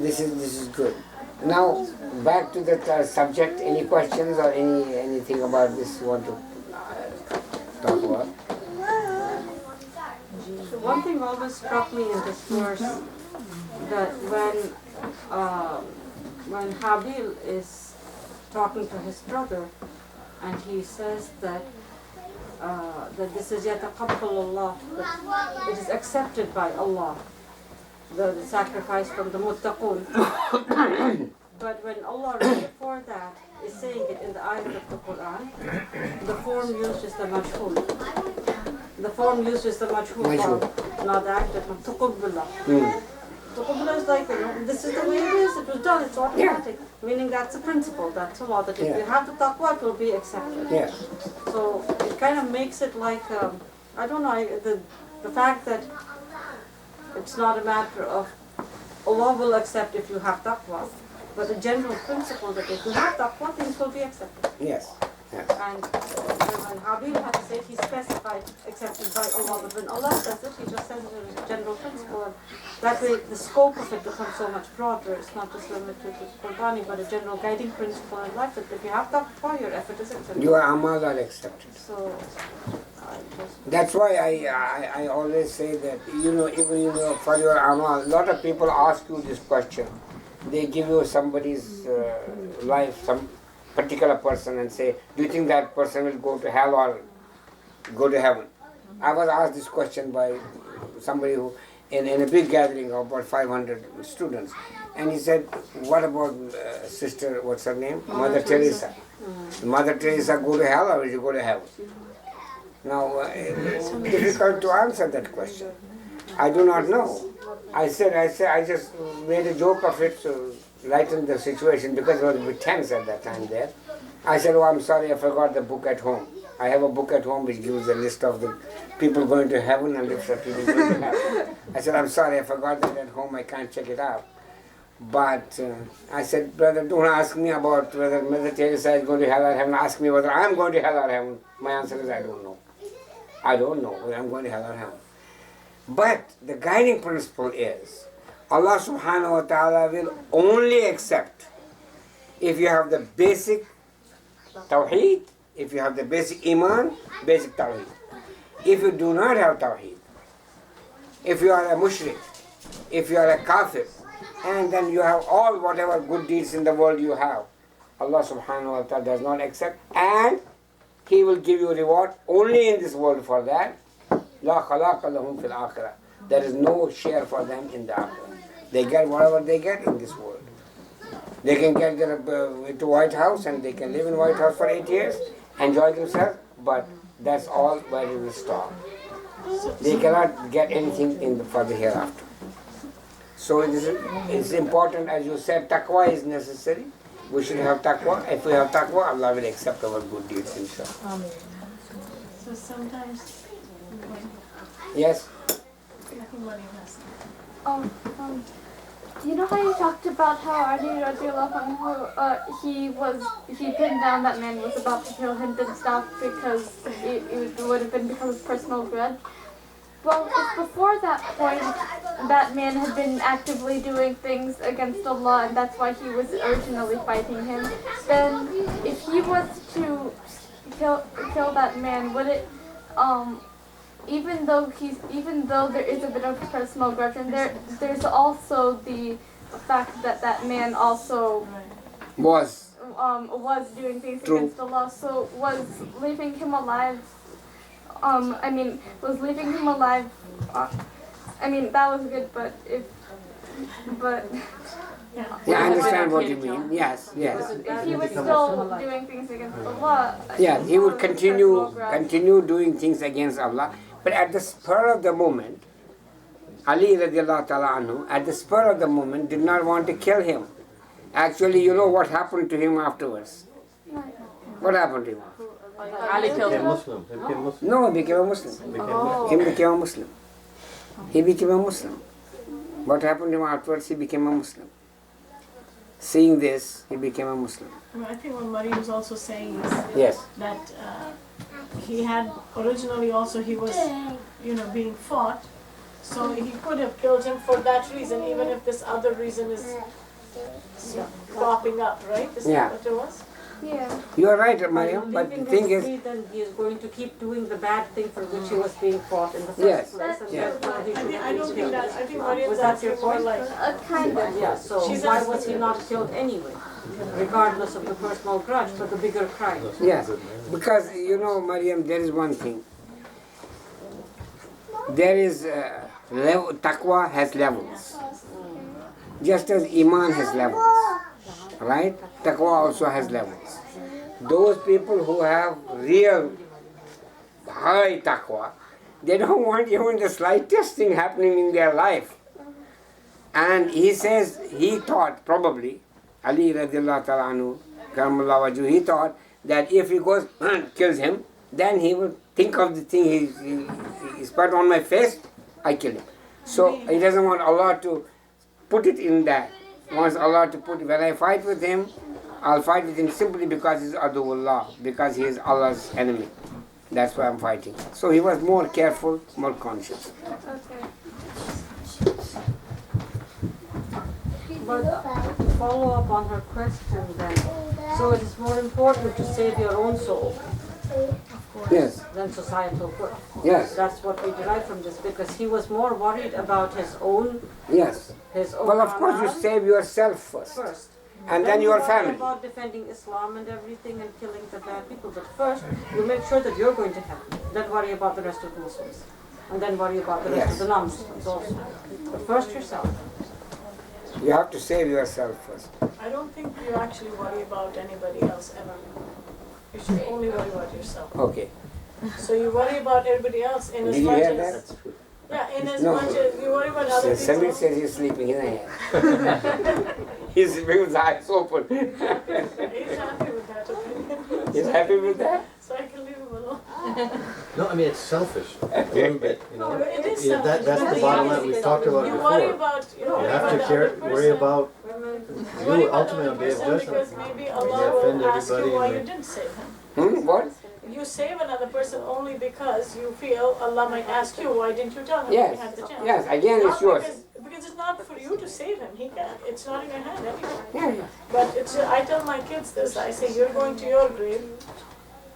this is good. Now back to the subject. Any questions or anything about this you want to talk about? So one thing always struck me in this verse, that when Habil is talking to his brother, and he says that this is yataqabbalullah, that it is accepted by Allah, the sacrifice from the muttaqun. But when Allah right before that is saying it in the ayat of the Quran, the form used is the majhul. The form used is the majhul, not the active one. Tuqabbalullah. Tuqabbalullah is like, this is the way it is, it was done, it's automatic. Meaning that's a principle, that's a law, that if you have the taqwa, it will be accepted. Yes. So it kind of makes it like, I don't know, the fact that it's not a matter of Allah will accept if you have taqwa, but a general principle that if you have taqwa, things will be accepted. Yes. Yes. And when Habil had to say it, he specified accepted by Allah, but when Allah says it, he just says it as a general principle. And that way, the scope of it becomes so much broader. It's not just limited to Qurbani, but a general guiding principle in life that if you have taqwa, your effort is accepted. Your amal are accepted. So, that's why I always say that, even for your amal, a lot of people ask you this question. They give you somebody's life, some particular person, and say, do you think that person will go to hell or go to heaven? I was asked this question by somebody who, in a big gathering of about 500 students, and he said, what about sister, what's her name? Mother Teresa. Mother Teresa go to hell or will you go to heaven? Now, it's difficult to answer that question. I do not know. I just made a joke of it to lighten the situation because it was a bit tense at that time there. I said, oh, I'm sorry, I forgot the book at home. I have a book at home which gives a list of the people going to heaven and list of people going to heaven. I said, I'm sorry, I forgot that at home, I can't check it out. But I said, brother, don't ask me about whether Mother Teresa is going to hell or heaven. Ask me whether I'm going to hell or heaven. My answer is, I don't know. I don't know whether I'm going to hell or heaven. But the guiding principle is, Allah subhanahu wa ta'ala will only accept if you have the basic tawheed, if you have the basic iman, basic tawheed. If you do not have tawheed, if you are a mushrik, if you are a kafir, and then you have all whatever good deeds in the world you have, Allah subhanahu wa ta'ala does not accept, and He will give you reward only in this world for that. La halaqah lahum fil akhirah. There is no share for them in the akhirah. They get whatever they get in this world. They can get to White House and they can live in White House for 8 years, enjoy themselves, but that's all where it will stop. They cannot get anything for the hereafter. So it's important, as you said, taqwa is necessary. We should have taqwa. If we have taqwa, Allah will accept our good deeds, inshallah. So sometimes... Yes? You know how you talked about how Ali radiallahu anhu, he pinned down that man was about to kill him, didn't stop because it would have been because of personal grudge. Well, if before that point that man had been actively doing things against Allah and that's why he was originally fighting him, then if he was to kill that man, would it even though there is a bit of personal grudge, and there's also the fact that that man also was doing things against Allah. So was leaving him alive? Was leaving him alive? That was good, but. Yeah, I understand what you mean. Yes. If he was still doing things against Allah. Yeah, he would continue doing things against Allah. But at the spur of the moment, Ali radiallahu ta'ala anhu, at the spur of the moment, did not want to kill him. Actually, you know what happened to him afterwards? What happened to him? Ali killed him. No, he became a Muslim. He became a Muslim. He became a Muslim. What happened to him afterwards? He became a Muslim. Seeing this, he became a Muslim. I think what Marie was also saying is yes. that he had originally also he was being fought, So he could have killed him for that reason, even if this other reason is popping up, right? Is Yeah. that what it was? Yeah. You are right, Mariam, but the Leaving thing his is, creed, then he is going to keep doing the bad thing for which he was being fought in the first Yes. place. And Yes. therefore he should I don't think that. I think Mariam's Was that your asking more point? like. Kind of. Yeah, so She's why asking- was he not killed anyway? Regardless of the personal grudge, but the bigger crime. yes, because Mariam, there is one thing. There is taqwa has levels, just as iman has levels, right? Taqwa also has levels. Those people who have real high taqwa, they don't want even the slightest thing happening in their life. And he says, he thought probably, Ali radiallahu ta'ala anhu, karamallahu wajhu, he thought that if he goes and kills him, then he will think of the thing he spat on my face, I kill him. So he doesn't want Allah to put it in that. He wants Allah to put, when I fight with him, I'll fight with him simply because he's Aduwullah, because he is Allah's enemy. That's why I'm fighting. So he was more careful, more conscious. Okay. But to follow up on her question then, so it is more important to save your own soul Yes, than societal good. yes, That's what we derive from this, because he was more worried about his own yes. Well, of course, you amal save yourself first. And then your you family. worry about defending Islam and everything and killing the bad people. But first, you make sure that you're going to heaven. Then worry about the rest of the Muslims. And then worry about the rest Yes. of the non-Muslims also. But first yourself. You have to save yourself first. I don't think you actually worry about anybody else ever. You should only worry about yourself. Okay. So you worry about everybody else in as Did you much hear as that? yeah, in as No. much as you worry about other Samir people. says he's sleeping. He's not. He's with his eyes open. He's happy with that opinion. He's happy with that? So I can leave him alone. No, I mean, it's selfish, a little bit, you No, know. it is Yeah, selfish. that's but the bottom line, we've talked about it You worry before. about, You worry have about to the care, other worry person. about You worry you about ultimately the on other day of person judgment. because maybe You Allah offend will ask everybody you why and you then- didn't save him. What? You save another person only because you feel Allah might ask you, why didn't you tell him when you Yes. had the chance? Yes, again, it's Not yours. because it's not for you to save him. He can't. It's not in your hand anyway. Yeah. But it's. I tell my kids this. I say, you're going to your grave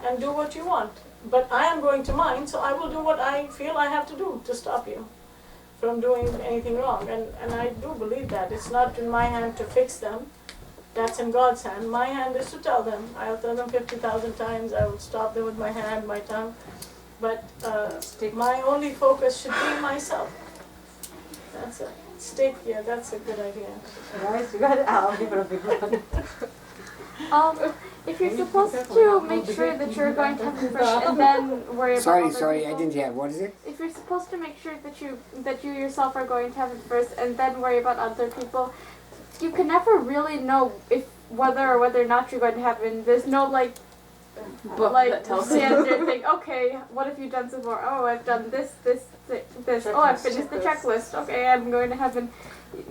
and do what you want. But I am going to mine, so I will do what I feel I have to do to stop you from doing anything wrong. And I do believe that. It's not in my hand to fix them. That's in God's hand. My hand is to tell them. I'll tell them 50,000 times. I will stop them with my hand, my tongue. But my only focus should be myself. That's it. Stick, yeah, that's a good idea. Guys, you got Alvi for a big one. If you're supposed to make sure that you're going to heaven first and then worry about other Sorry, I people. didn't hear. What is it? If you're supposed to make sure that you yourself are going to heaven first and then worry about other people, you can never really know whether or not you're going to heaven. There's no Book that tells you. standard thing. Okay, what have you done so far? Oh, I've done this. Oh, I've finished the checklist. Okay, I'm going to heaven.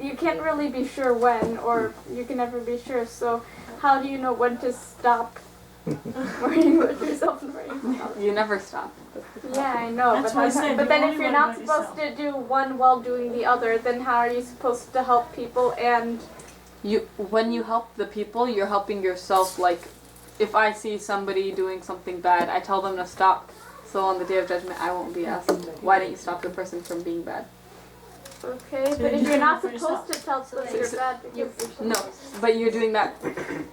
You can't really be sure when, or you can never be sure. So, how do you know when to stop worrying about yourself and worrying about others? You never stop. Yeah, I know. That's but why I then, said but you then only if you're worry not about supposed yourself. to do one while doing the other, then how are you supposed to help people? And When you help the people, you're helping yourself. Like, if I see somebody doing something bad, I tell them to stop. So on the day of judgment, I won't be asked, why didn't you stop the person from being bad? okay, So but you if you're do not it for supposed to tell them you're bad because No, but you're doing that.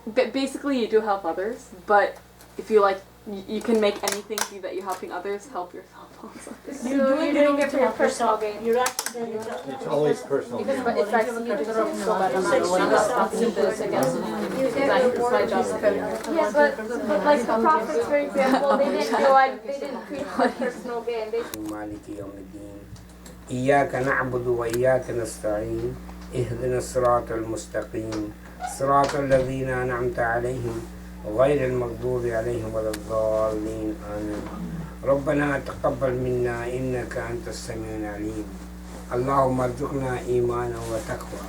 But basically, you do help others. But if you like, you can make anything see that you're helping others. Help yourself also. so you're doing it for your personal gain. You're actually doing it. It's always personal. Because gain. it's actually you just so bad. It's like she was asking this against You get rewarded. Yeah, but like the prophets, for example, they didn't preach for personal gain. They مالك يوم الدين إياك نعبد وإياك نستعين اهدنا الصراط المستقيم صراط الذين أنعمت عليهم غير المغضوب عليهم ولا الضالين آمين ربنا تقبل منا إنك أنت السميع العليم اللهم ارزقنا إيمانا وتقوى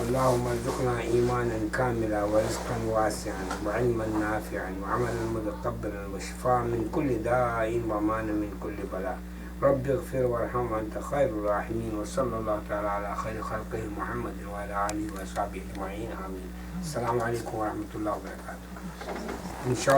اللهم ارزقنا إيمانا كاملا ورزقا واسعا وعلما نافعا وعملا متقبلا وشفاء من كل داء وأمانا من كل بلاء رب اغفر وارحم وأنت خير الراحمين وصلى الله تعالى على خير خلقه محمد وعلى آله وصحبه أجمعين آمين. السلام عليكم ورحمة الله وبركاته. إن شاء